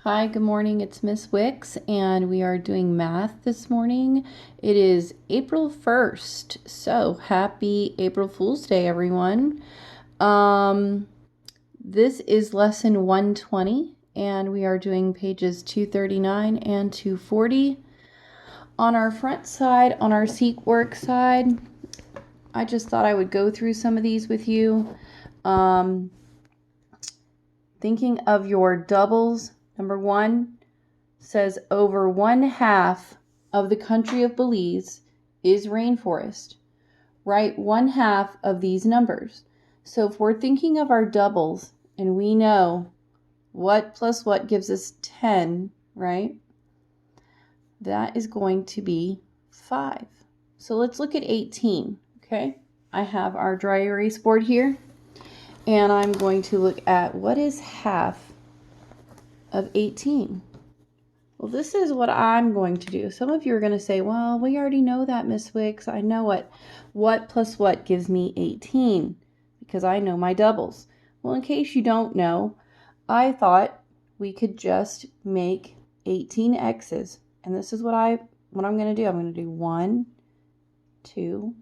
Hi, good morning. It's Miss Wicks, and we are doing math this morning. It is April 1st, so happy April Fool's Day, everyone. This is lesson 120, and we are doing pages 239 and 240. On our front side, on our seek work side, I just thought I would go through some of these with you. Thinking of your doubles, number one says over 1/2 of the country of Belize is rainforest. Write 1/2 of these numbers. So if we're thinking of our doubles and we know what plus what gives us 10, right? That is going to be 5. So let's look at 18, okay? I have our dry erase board here, and I'm going to look at what is half of 18. Well, this is what I'm going to do. Some of you are going to say, well, we already know that, Miss Wicks. I know it. What plus what gives me 18? Because I know my doubles. Well, in case you don't know, I thought we could just make 18 x's. And this is what I'm going to do. I'm going to do 1, 2,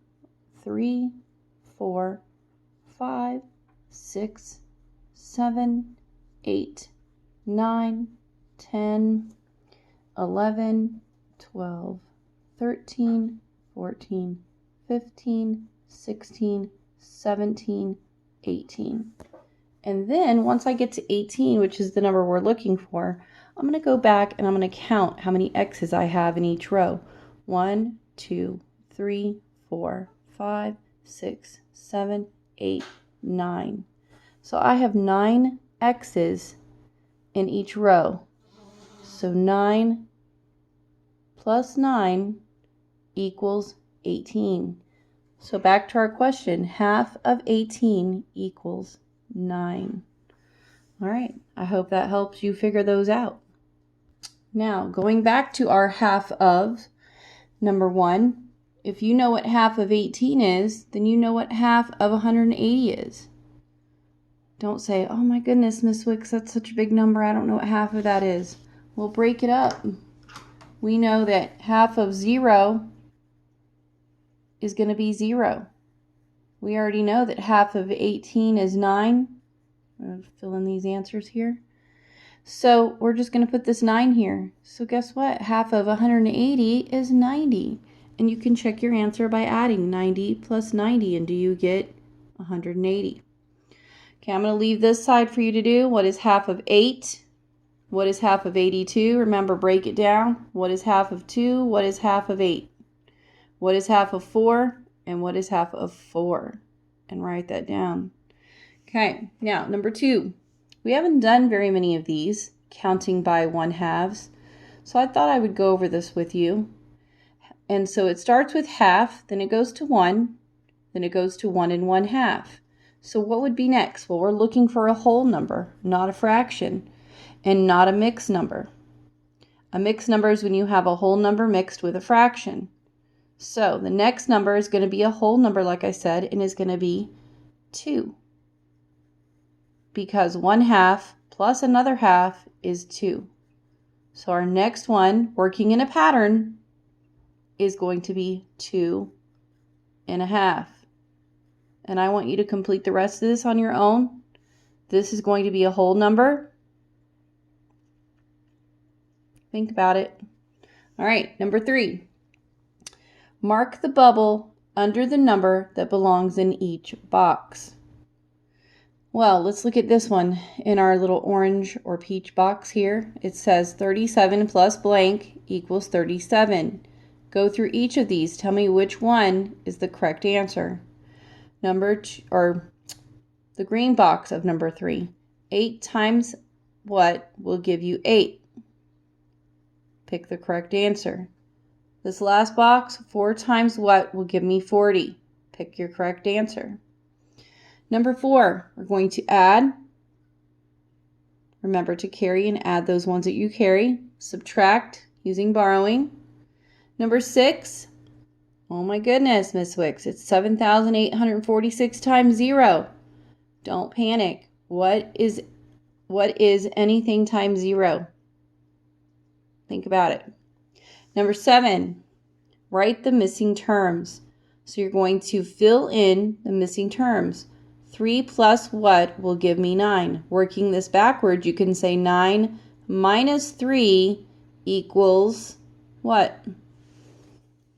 3, 4, 5, 6, 7, 8, 9, 10, 11, 12, 13, 14, 15, 16, 17, 18. And then once I get to 18, which is the number we're looking for, I'm going to go back and I'm going to count how many x's I have in each row. 1, 2, 3, 4, 5, 6, 7, 8, 9. So I have 9 x's in each row. So 9 plus 9 equals 18. So back to our question, half of 18 equals 9. All right, I hope that helps you figure those out. Now, going back to our half of, number 1, if you know what half of 18 is, then you know what half of 180 is. Don't say, oh my goodness, Miss Wicks, that's such a big number, I don't know what half of that is. We'll break it up. We know that half of 0 is going to be 0. We already know that half of 18 is 9. I'm going to fill in these answers here. So we're just going to put this 9 here. So guess what? Half of 180 is 90. And you can check your answer by adding 90 plus 90. And do you get 180? Okay, I'm going to leave this side for you to do. What is half of 8? What is half of 82? Remember, break it down. What is half of 2? What is half of 8? What is half of 4? And what is half of 4? And write that down. Okay, now number 2. We haven't done very many of these, counting by 1/2. So I thought I would go over this with you. And so it starts with half, then it goes to 1, then it goes to 1 1/2. So what would be next? Well, we're looking for a whole number, not a fraction, and not a mixed number. A mixed number is when you have a whole number mixed with a fraction. So the next number is going to be a whole number, like I said, and is going to be 2. Because 1/2 plus another half is 2. So our next one, working in a pattern, is going to be 2 1/2. And I want you to complete the rest of this on your own. This is going to be a whole number. Think about it. All right, number 3. Mark the bubble under the number that belongs in each box. Well, let's look at this one in our little orange or peach box here. It says 37 plus blank equals 37. Go through each of these. Tell me which one is the correct answer. Number 2, or the green box of number 3. 8 times what will give you 8? Pick the correct answer. This last box, 4 times what will give me 40? Pick your correct answer. Number 4, we're going to add. Remember to carry and add those ones that you carry. Subtract using borrowing. Number 6, oh my goodness, Miss Wicks, it's 7,846 times 0. Don't panic. What is anything times 0? Think about it. Number 7, write the missing terms. So you're going to fill in the missing terms. 3 plus what will give me 9? Working this backwards, you can say 9 minus 3 equals what?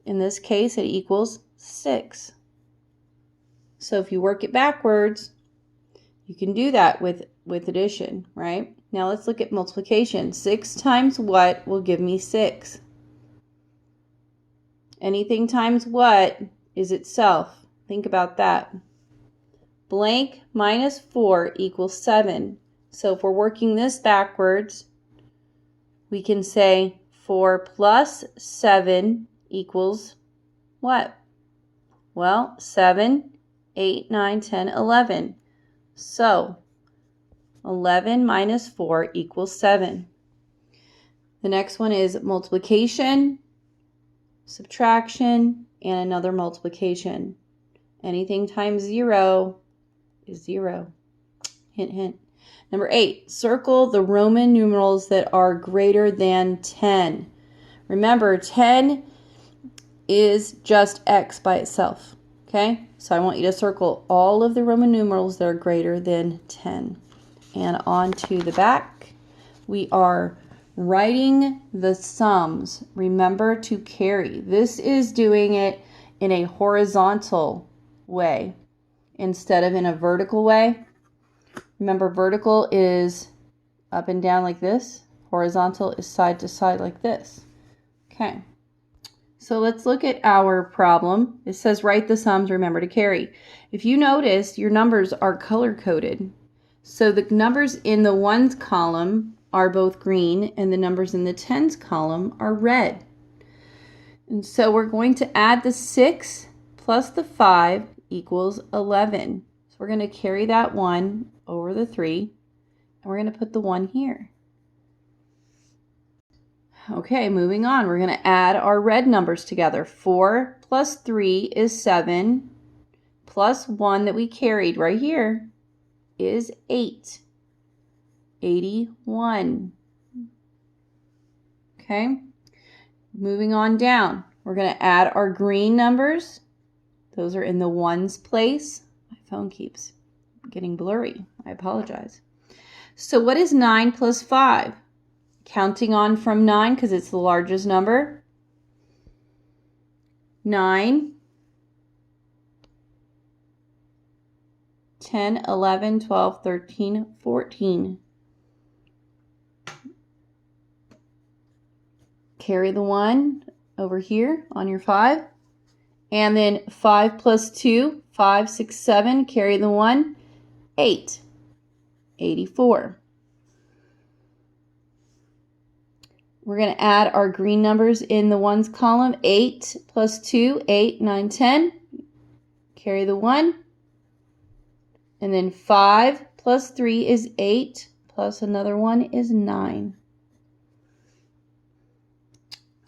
In this case, it equals 6. So if you work it backwards, you can do that with addition, right? Now let's look at multiplication. 6 times what will give me 6? Anything times what is itself. Think about that. Blank minus 4 equals 7. So if we're working this backwards, we can say 4 plus 7 equals what? Well, 7, 8, 9, 10, 11. So 11 minus 4 equals 7. The next one is multiplication, subtraction, and another multiplication. Anything times 0 is 0. Hint, hint. Number 8, circle the Roman numerals that are greater than 10. Remember, 10 is just X by itself. Okay? So I want you to circle all of the Roman numerals that are greater than 10. And on to the back, we are writing the sums. Remember to carry. This is doing it in a horizontal way instead of in a vertical way. Remember, vertical is up and down like this. Horizontal is side to side like this. Okay. So let's look at our problem. It says write the sums, remember to carry. If you notice, your numbers are color-coded. So the numbers in the ones column are both green and the numbers in the tens column are red. And so we're going to add the 6 plus the 5 equals 11. So we're going to carry that 1 over the 3 and we're going to put the 1 here. Okay, moving on. We're going to add our red numbers together. 4 plus 3 is 7 plus 1 that we carried right here is 8. 81. Okay, moving on down. We're going to add our green numbers. Those are in the ones place. My phone keeps getting blurry. I apologize. So what is 9 plus 5? Counting on from 9 because it's the largest number. 9, 10, 11, 12, 13, 14. Carry the 1 over here on your 5. And then 5 plus 2, 5, 6, 7. Carry the 1, 8. 84. We're going to add our green numbers in the ones column. 8 plus 2, 8, 9, 10. Carry the 1. And then 5 plus 3 is 8, plus another 1 is 9.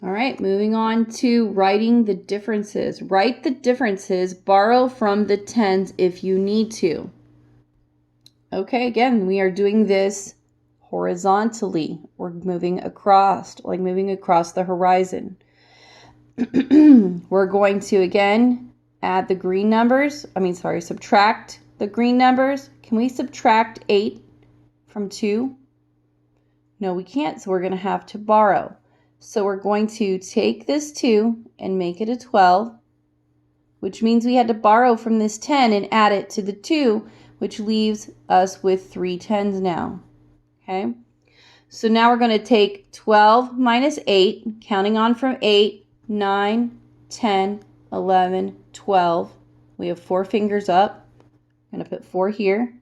All right, moving on to writing the differences. Write the differences, borrow from the tens if you need to. Okay, again, we are doing this horizontally. We're moving across, like moving across the horizon. We're going to, again, add the green numbers. Subtract the green numbers. Can we subtract 8 from 2? No, we can't, so we're going to have to borrow. So we're going to take this 2 and make it a 12, which means we had to borrow from this 10 and add it to the 2, which leaves us with 3 10s now. Okay, so now we're going to take 12 minus 8, counting on from 8, 9, 10, 11, 12. We have 4 fingers up. I'm going to put 4 here.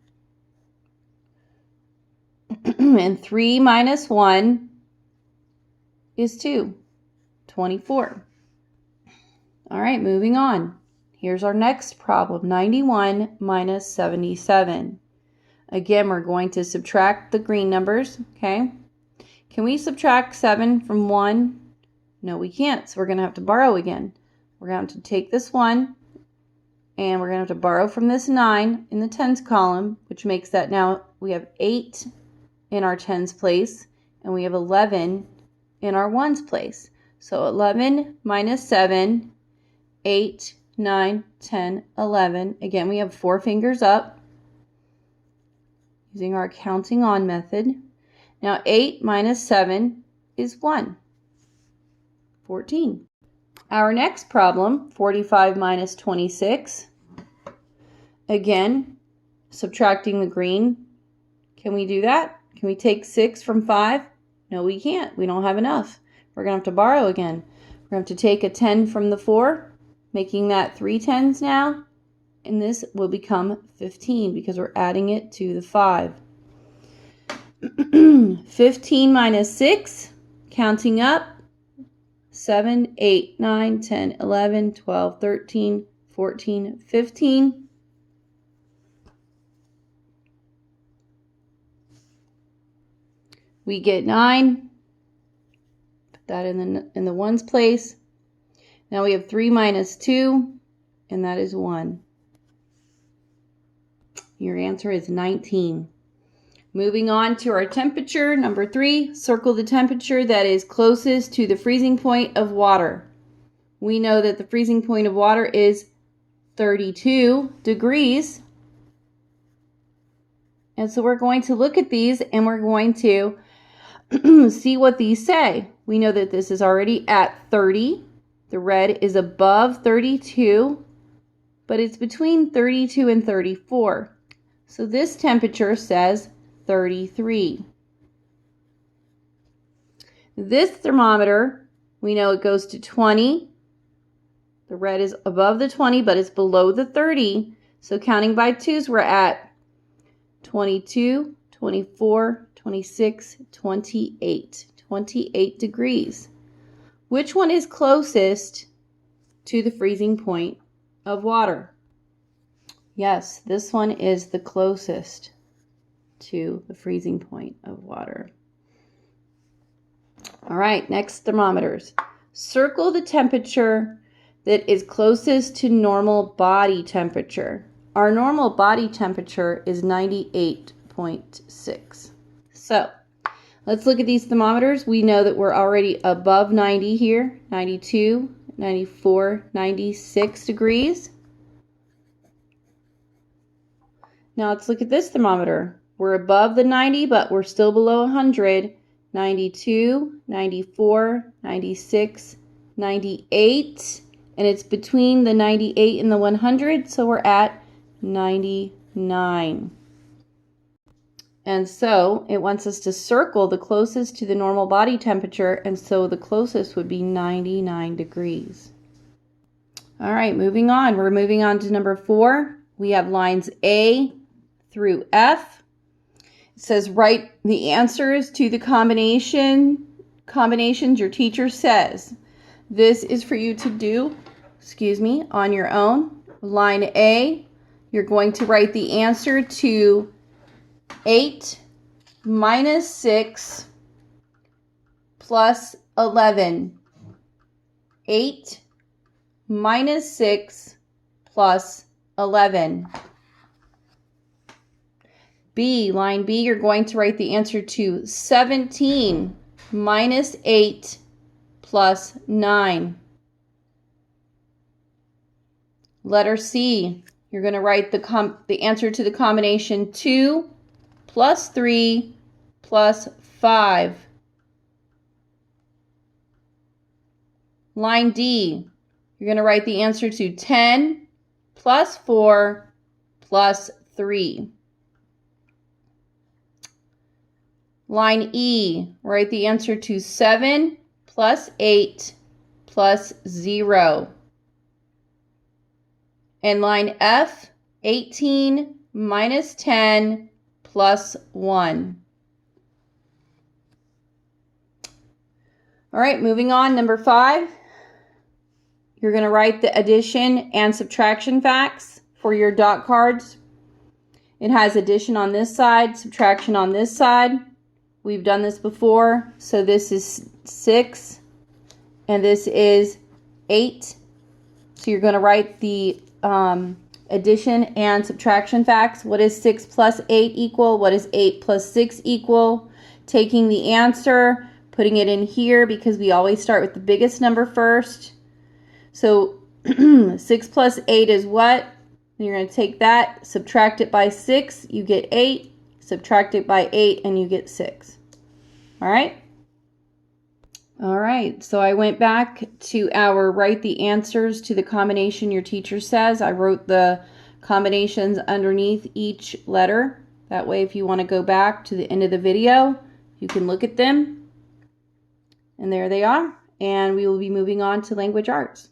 And 3 minus 1 is 2, 24. All right, moving on. Here's our next problem, 91 minus 77. Again, we're going to subtract the green numbers, okay? Can we subtract 7 from 1? No, we can't, so we're going to have to borrow again. We're going to have to take this 1, and we're going to have to borrow from this 9 in the tens column, which makes that now we have 8 in our tens place, and we have 11 in our ones place. So 11 minus 7, 8, 9, 10, 11. Again, we have 4 fingers up using our counting on method. Now 8 minus 7 is 1. 14. Our next problem, 45 minus 26. Again, subtracting the green. Can we do that? Can we take 6 from 5? No, we can't. We don't have enough. We're going to have to borrow again. We're going to have to take a 10 from the 4, making that 3 10s now. And this will become 15 because we're adding it to the 5. 15 minus 6, counting up, 7, 8, 9, 10, 11, 12, 13, 14, 15. We get 9. Put that in the ones place. Now we have 3 minus 2, and that is 1. Your answer is 19. Moving on to our temperature, number 3, circle the temperature that is closest to the freezing point of water. We know that the freezing point of water is 32 degrees. And so we're going to look at these and we're going to see what these say. We know that this is already at 30. The red is above 32, but it's between 32 and 34. So this temperature says 33. This thermometer, we know it goes to 20. The red is above the 20, but it's below the 30. So counting by 2s, we're at 22, 24, 26, 28. 28 degrees. Which one is closest to the freezing point of water? Yes, this one is the closest to the freezing point of water. All right, next thermometers. Circle the temperature that is closest to normal body temperature. Our normal body temperature is 98.6. So let's look at these thermometers. We know that we're already above 90 here, 92, 94, 96 degrees. Now let's look at this thermometer. We're above the 90, but we're still below 100. 92, 94, 96, 98. And it's between the 98 and the 100, so we're at 99. And so it wants us to circle the closest to the normal body temperature, and so the closest would be 99 degrees. All right, moving on. We're moving on to number 4. We have lines A through F. It says write the answers to the combinations your teacher says. This is for you to do, on your own. Line A, you're going to write the answer to 8 minus 6 plus 11. 8 minus 6 plus 11. B, line B, you're going to write the answer to 17 minus 8 plus 9. Letter C, you're going to write the answer to the combination 2 plus 3 plus 5. Line D, you're going to write the answer to 10 plus 4 plus 3. Line E, write the answer to 7 plus 8 plus 0. And line F, 18 minus 10 plus 1. All right, moving on, number 5. You're going to write the addition and subtraction facts for your dot cards. It has addition on this side, subtraction on this side. We've done this before, so this is 6, and this is 8. So you're going to write the addition and subtraction facts. What is 6 plus 8 equal? What is 8 plus 6 equal? Taking the answer, putting it in here because we always start with the biggest number first. So 6 plus 8 is what? You're going to take that, subtract it by 6, you get 8. Subtract it by 8 and you get 6. All right? All right, so I went back to our write the answers to the combination your teacher says. I wrote the combinations underneath each letter. That way, if you want to go back to the end of the video, you can look at them. And there they are. And we will be moving on to language arts.